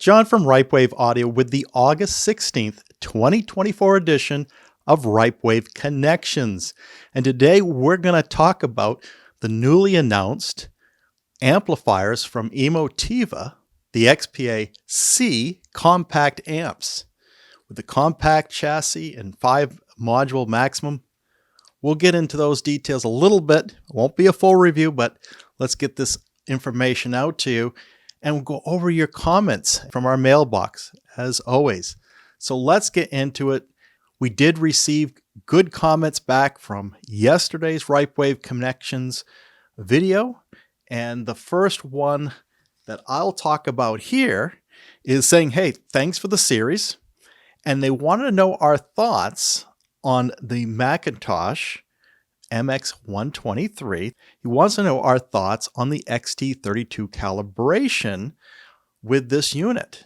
John from Ripewave Audio with the August 16th, 2024 edition of Ripewave Connections. And today we're going to talk about the newly announced amplifiers from Emotiva, the XPA-C compact amps. With the compact chassis and 5-module maximum, we'll get into those details a little bit. It won't be a full review, but let's get this information out to you. And we'll go over your comments from our mailbox, as always. So let's get into it. We did receive good comments back from yesterday's Ripewave Connections video. And the first one that I'll talk about here is saying, hey, thanks for the series. And they wanted to know our thoughts on the Macintosh MX123. He wants to know our thoughts on the XT32 calibration with this unit.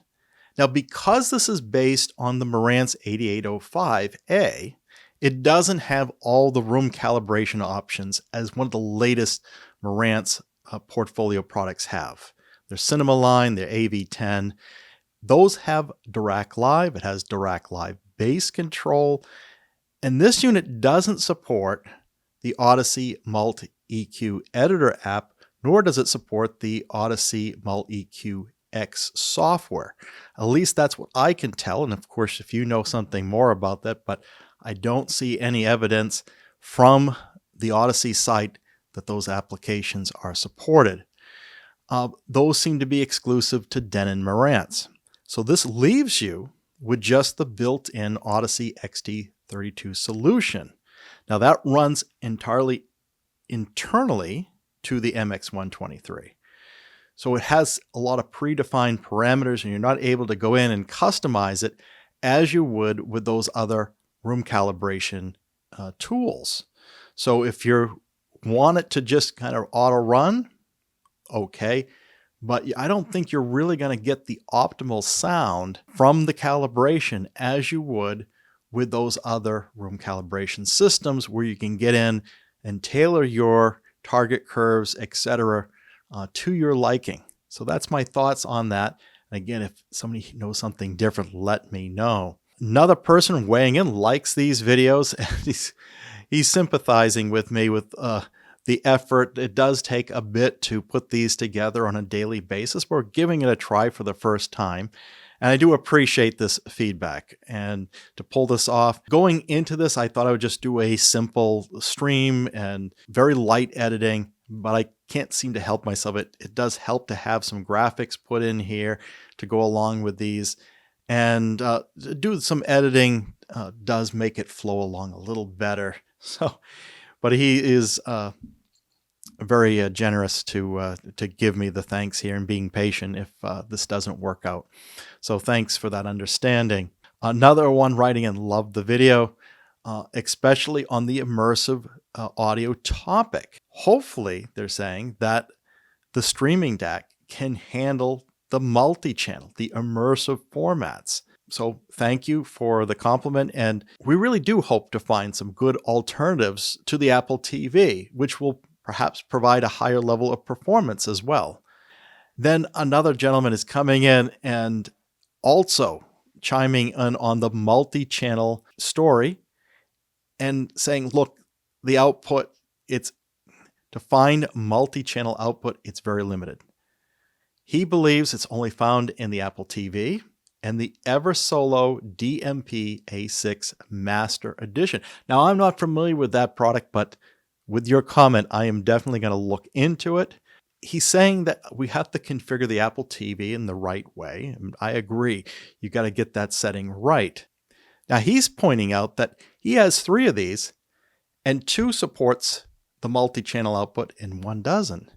Now, because this is based on the Marantz 8805A, it doesn't have all the room calibration options as one of the latest Marantz portfolio products have. Their Cinema line, their AV10, those have Dirac Live. It has Dirac Live bass control. And this unit doesn't support the Odyssey Mult EQ editor app, nor does it support the Odyssey Mult EQ X software. At least that's what I can tell. And of course, if you know something more about that, but I don't see any evidence from the Odyssey site that those applications are supported. Those seem to be exclusive to Denon Marantz. So this leaves you with just the built-in Odyssey XT32 solution. Now that runs entirely internally to the MX123. So it has a lot of predefined parameters and you're not able to go in and customize it as you would with those other room calibration tools. So if you want it to just kind of auto run, okay, but I don't think you're really going to get the optimal sound from the calibration as you would with those other room calibration systems where you can get in and tailor your target curves, etc., to your liking. So that's my thoughts on that. And again, if somebody knows something different, let me know. Another person weighing in likes these videos. He's sympathizing with me with the effort. It does take a bit to put these together on a daily basis. We're giving it a try for the first time. And I do appreciate this feedback. And to pull this off, going into this, I thought I would just do a simple stream and very light editing, but I can't seem to help myself. It does help to have some graphics put in here to go along with these. And do some editing does make it flow along a little better. So, but he is very generous to give me the thanks here and being patient if this doesn't work out. So thanks for that understanding. Another one writing in, loved the video, especially on the immersive audio topic. Hopefully, they're saying that the streaming DAC can handle the multi-channel, the immersive formats. So thank you for the compliment. And we really do hope to find some good alternatives to the Apple TV, which will perhaps provide a higher level of performance as well. Then another gentleman is coming in and also chiming in on the multi-channel story and saying, look, the output, it's to find multi-channel output, it's very limited. He believes it's only found in the Apple TV and the Eversolo DMP A6 Master Edition. Now, I'm not familiar with that product, but with your comment, I am definitely going to look into it. He's saying that we have to configure the Apple TV in the right way. And I agree. You got to get that setting right. Now, he's pointing out that he has 3 of these and 2 supports the multi-channel output and 1 doesn't.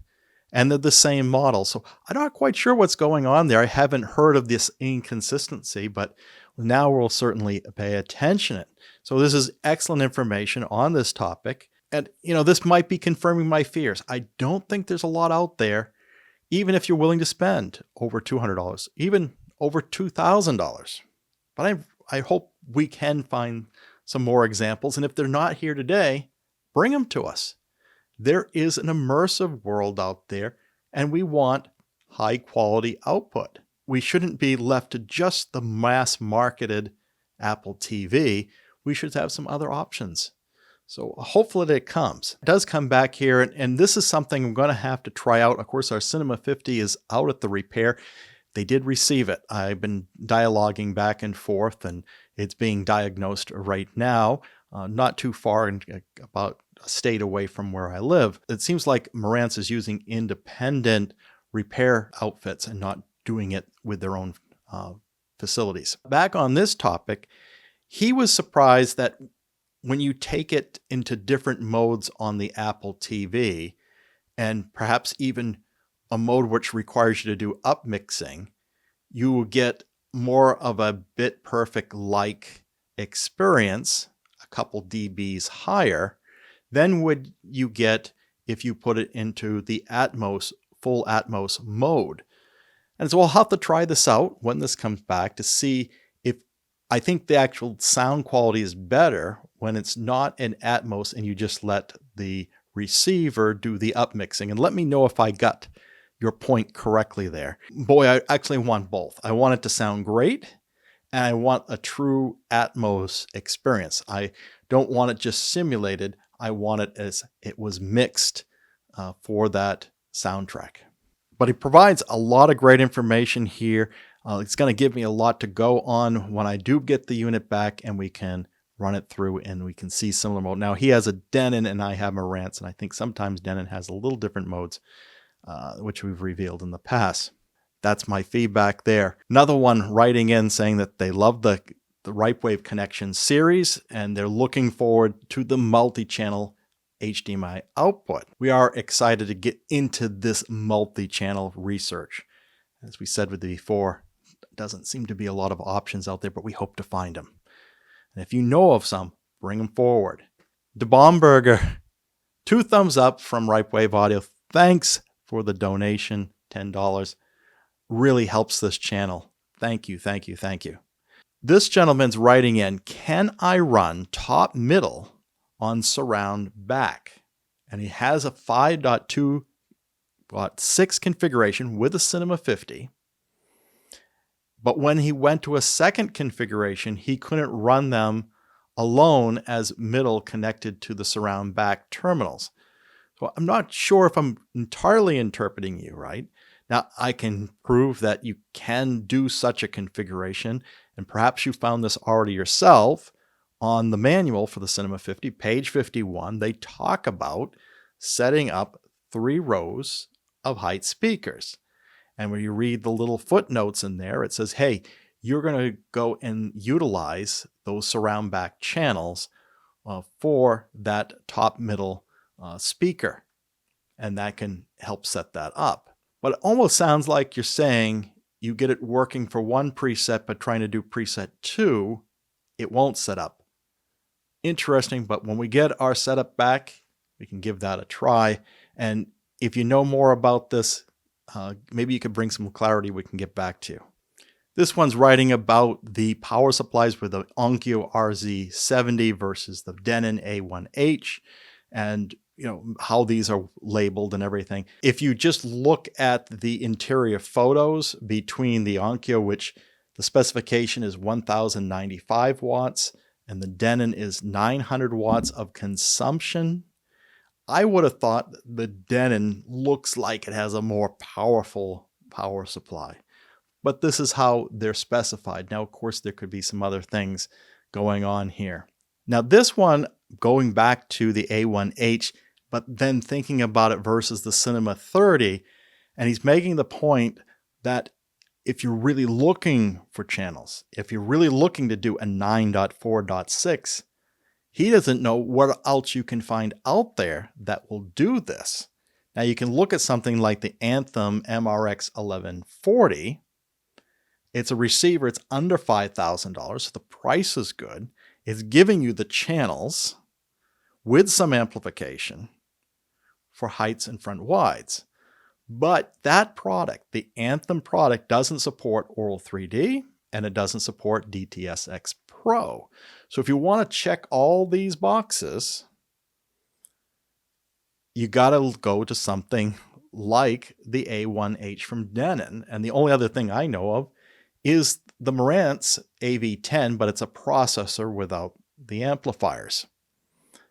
And they're the same model. So I'm not quite sure what's going on there. I haven't heard of this inconsistency, but now we'll certainly pay attention. So this is excellent information on this topic. And, this might be confirming my fears. I don't think there's a lot out there, even if you're willing to spend over $200, even over $2,000. But I hope we can find some more examples. And if they're not here today, bring them to us. There is an immersive world out there, and we want high quality output. we shouldn't be left to just the mass marketed Apple TV. We should have some other options. So hopefully it comes. It does come back here, and this is something I'm going to have to try out. Of course, our Cinema 50 is out at the repair. They did receive it. I've been dialoguing back and forth, and it's being diagnosed right now, not too far, about a state away from where I live. It seems like Marantz is using independent repair outfits and not doing it with their own facilities. Back on this topic, he was surprised that when you take it into different modes on the Apple TV, and perhaps even a mode which requires you to do upmixing, you will get more of a bit perfect-like experience, a couple dBs higher, than would you get if you put it into the Atmos, full Atmos mode. And so I'll have to try this out when this comes back to see if I think the actual sound quality is better when it's not in Atmos and you just let the receiver do the upmixing. And let me know if I got your point correctly there. Boy, I actually want both. I want it to sound great, and I want a true Atmos experience. I don't want it just simulated. I want it as it was mixed for that soundtrack. But he provides a lot of great information here. It's going to give me a lot to go on when I do get the unit back and we can run it through and we can see similar mode. Now he has a Denon and I have Marantz, and I think sometimes Denon has a little different modes, which we've revealed in the past. That's my feedback there. Another one writing in saying that they love the Ripewave Connection series and they're looking forward to the multi-channel HDMI output. We are excited to get into this multi-channel research. As we said with the before, doesn't seem to be a lot of options out there, but we hope to find them. And if you know of some, bring them forward. De Bomberger, 2 thumbs up from Ripewave Audio. Thanks for the donation, $10. Really helps this channel. Thank you, thank you, thank you. This gentleman's writing in, can I run top middle on surround back? And he has a 5.2.6 configuration with a Cinema 50. But when he went to a second configuration, he couldn't run them alone as middle connected to the surround back terminals. So I'm not sure if I'm entirely interpreting you right. Now, I can prove that you can do such a configuration, and perhaps you found this already yourself. On the manual for the Cinema 50, page 51, they talk about setting up 3 rows of height speakers. And when you read the little footnotes in there, it says, hey, you're going to go and utilize those surround back channels for that top middle speaker. And that can help set that up. But it almost sounds like you're saying you get it working for one preset, but trying to do preset 2, it won't set up. Interesting, but when we get our setup back, we can give that a try. And if you know more about this, maybe you could bring some clarity we can get back to. This one's writing about the power supplies with the Onkyo RZ70 versus the Denon A1H, and how these are labeled and everything. If you just look at the interior photos between the Onkyo, which the specification is 1095 watts, and the Denon is 900 watts of consumption, I would have thought the Denon looks like it has a more powerful power supply. But this is how they're specified. Now, of course, there could be some other things going on here. Now, this one, going back to the A1H, but then thinking about it versus the Cinema 30, and he's making the point that if you're really looking for channels, if you're really looking to do a 9.4.6, he doesn't know what else you can find out there that will do this. Now you can look at something like the Anthem MRX 1140. It's a receiver, it's under $5,000, so the price is good. It's giving you the channels with some amplification for heights and front wides. But that product, the Anthem product, doesn't support Aural 3D and it doesn't support DTS:X Pro. So if you want to check all these boxes, you got to go to something like the A1H from Denon. And the only other thing I know of is the Marantz AV10, but it's a processor without the amplifiers.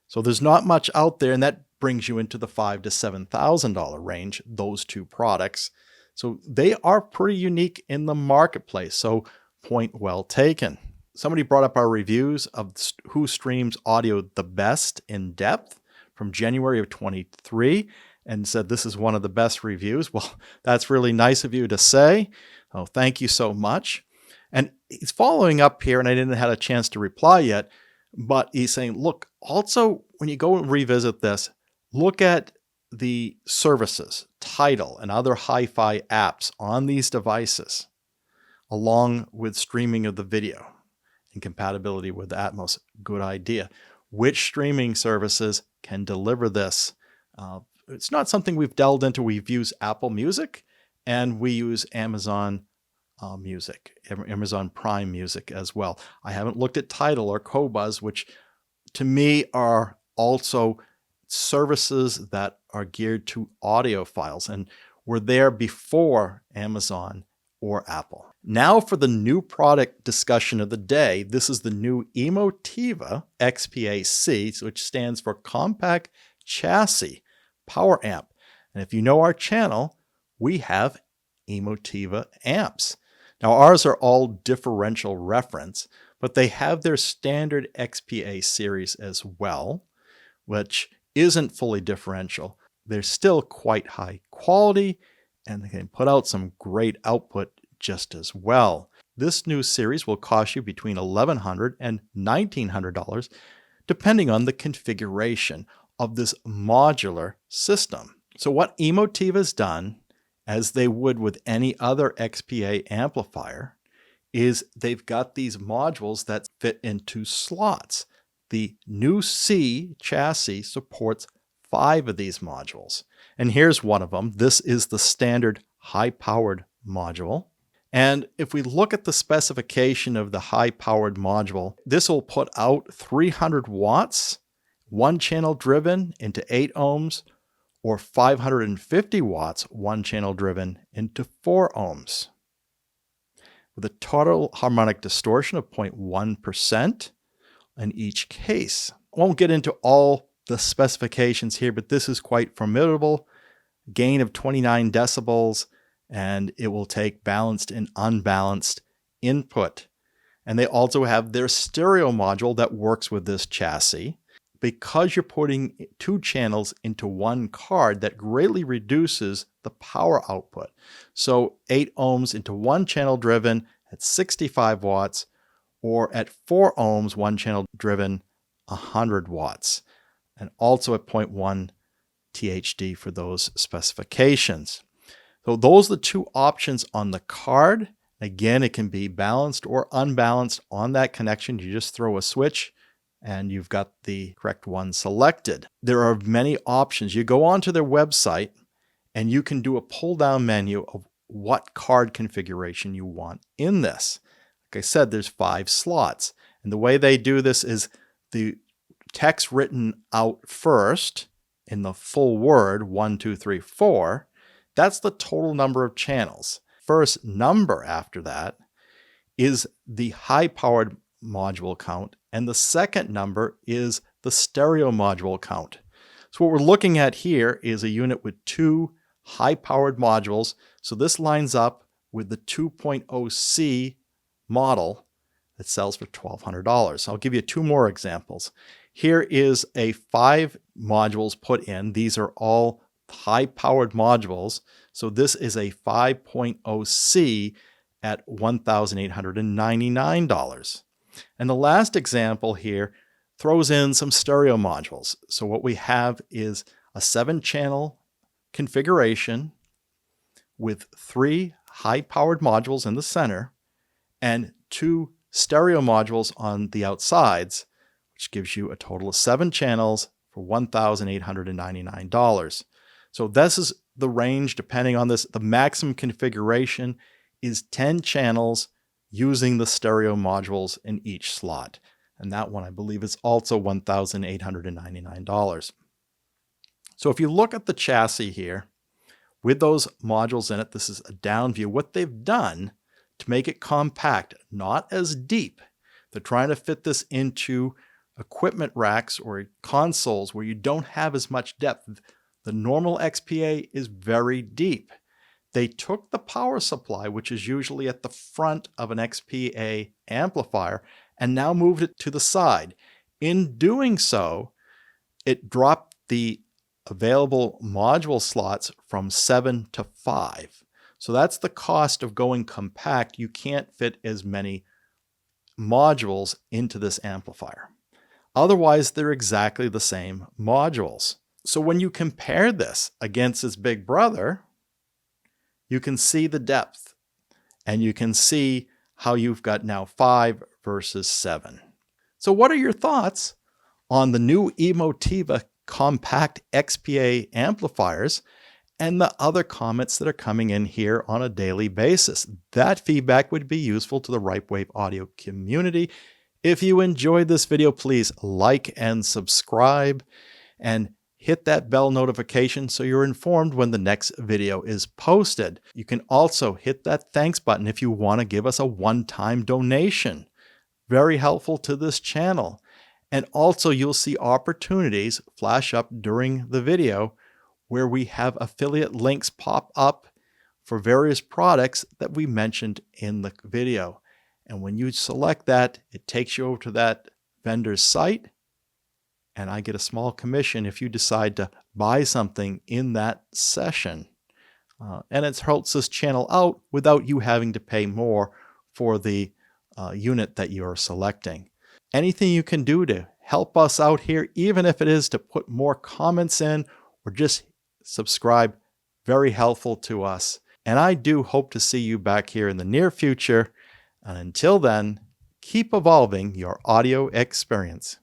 So there's not much out there, and that brings you into the $5,000 to $7,000 range, those two products. So they are pretty unique in the marketplace. So point well taken. Somebody brought up our reviews of who streams audio the best in depth from January of 23 and said this is one of the best reviews. Well, that's really nice of you to say. Oh, thank you so much. And he's following up here, and I didn't have a chance to reply yet, but he's saying, look, also when you go and revisit this, look at the services, Tidal, and other hi-fi apps on these devices, along with streaming of the video and compatibility with Atmos. Good idea. Which streaming services can deliver this? It's not something we've delved into. We've used Apple Music, and we use Amazon Music, Amazon Prime Music as well. I haven't looked at Tidal or Qobuz, which to me are also services that are geared to audiophiles and were there before Amazon or Apple. Now for the new product discussion of the day. This is the new Emotiva XPA-C, which stands for Compact Chassis Power Amp. And if you know our channel, we have Emotiva amps. Now ours are all differential reference, but they have their standard XPA series as well, which isn't fully differential. They're still quite high quality, and they can put out some great output just as well. This new series will cost you between $1,100 and $1,900, depending on the configuration of this modular system. So what Emotiva has done, as they would with any other XPA amplifier, is they've got these modules that fit into slots. The new C chassis supports 5 of these modules. And here's one of them. This is the standard high-powered module. And if we look at the specification of the high-powered module, this will put out 300 watts, one channel driven into 8 ohms, or 550 watts, one channel driven into 4 ohms. With a total harmonic distortion of 0.1% in each case. I won't get into all the specifications here, but this is quite formidable. Gain of 29 decibels, and it will take balanced and unbalanced input. And they also have their stereo module that works with this chassis. Because you're putting 2 channels into one card, that greatly reduces the power output. So 8 ohms into one channel driven at 65 watts, or at 4 ohms, one channel driven 100 watts, and also at 0.1 THD for those specifications. So those are the 2 options on the card. Again, it can be balanced or unbalanced on that connection. You just throw a switch and you've got the correct one selected. There are many options. You go onto their website and you can do a pull-down menu of what card configuration you want in this. Like I said, there's 5 slots. And the way they do this is the text written out first in the full word, 1, 2, 3, 4. That's the total number of channels. First number after that is the high-powered module count, and the second number is the stereo module count. So what we're looking at here is a unit with 2 high-powered modules. So this lines up with the 2.0C model that sells for $1,200. I'll give you 2 more examples. Here is a 5 modules put in. These are all high-powered modules. So this is a 5.0C at $1,899. And the last example here throws in some stereo modules. So what we have is a 7-channel configuration with 3 high-powered modules in the center and 2 stereo modules on the outsides, which gives you a total of 7 channels for $1,899. So this is the range depending on this. The maximum configuration is 10 channels using the stereo modules in each slot. And that one, I believe, is also $1,899. So if you look at the chassis here, with those modules in it. This is a down view. What they've done to make it compact, not as deep, they're trying to fit this into equipment racks or consoles where you don't have as much depth. The normal XPA is very deep. They took the power supply, which is usually at the front of an XPA amplifier, and now moved it to the side. In doing so, it dropped the available module slots from 7 to 5. So that's the cost of going compact. You can't fit as many modules into this amplifier. Otherwise, they're exactly the same modules. So when you compare this against its big brother, you can see the depth, and you can see how you've got now 5 versus 7. So what are your thoughts on the new Emotiva compact XPA amplifiers and the other comments that are coming in here on a daily basis? That feedback would be useful to the Ripewave audio community. If you enjoyed this video, please like and subscribe and hit that bell notification so you're informed when the next video is posted. You can also hit that thanks button if you want to give us a one-time donation. Very helpful to this channel. And also you'll see opportunities flash up during the video where we have affiliate links pop up for various products that we mentioned in the video. And when you select that, it takes you over to that vendor's site, and I get a small commission if you decide to buy something in that session. And it helps this channel out without you having to pay more for the unit that you're selecting. Anything you can do to help us out here, even if it is to put more comments in or just subscribe, very helpful to us. And I do hope to see you back here in the near future. And until then, keep evolving your audio experience.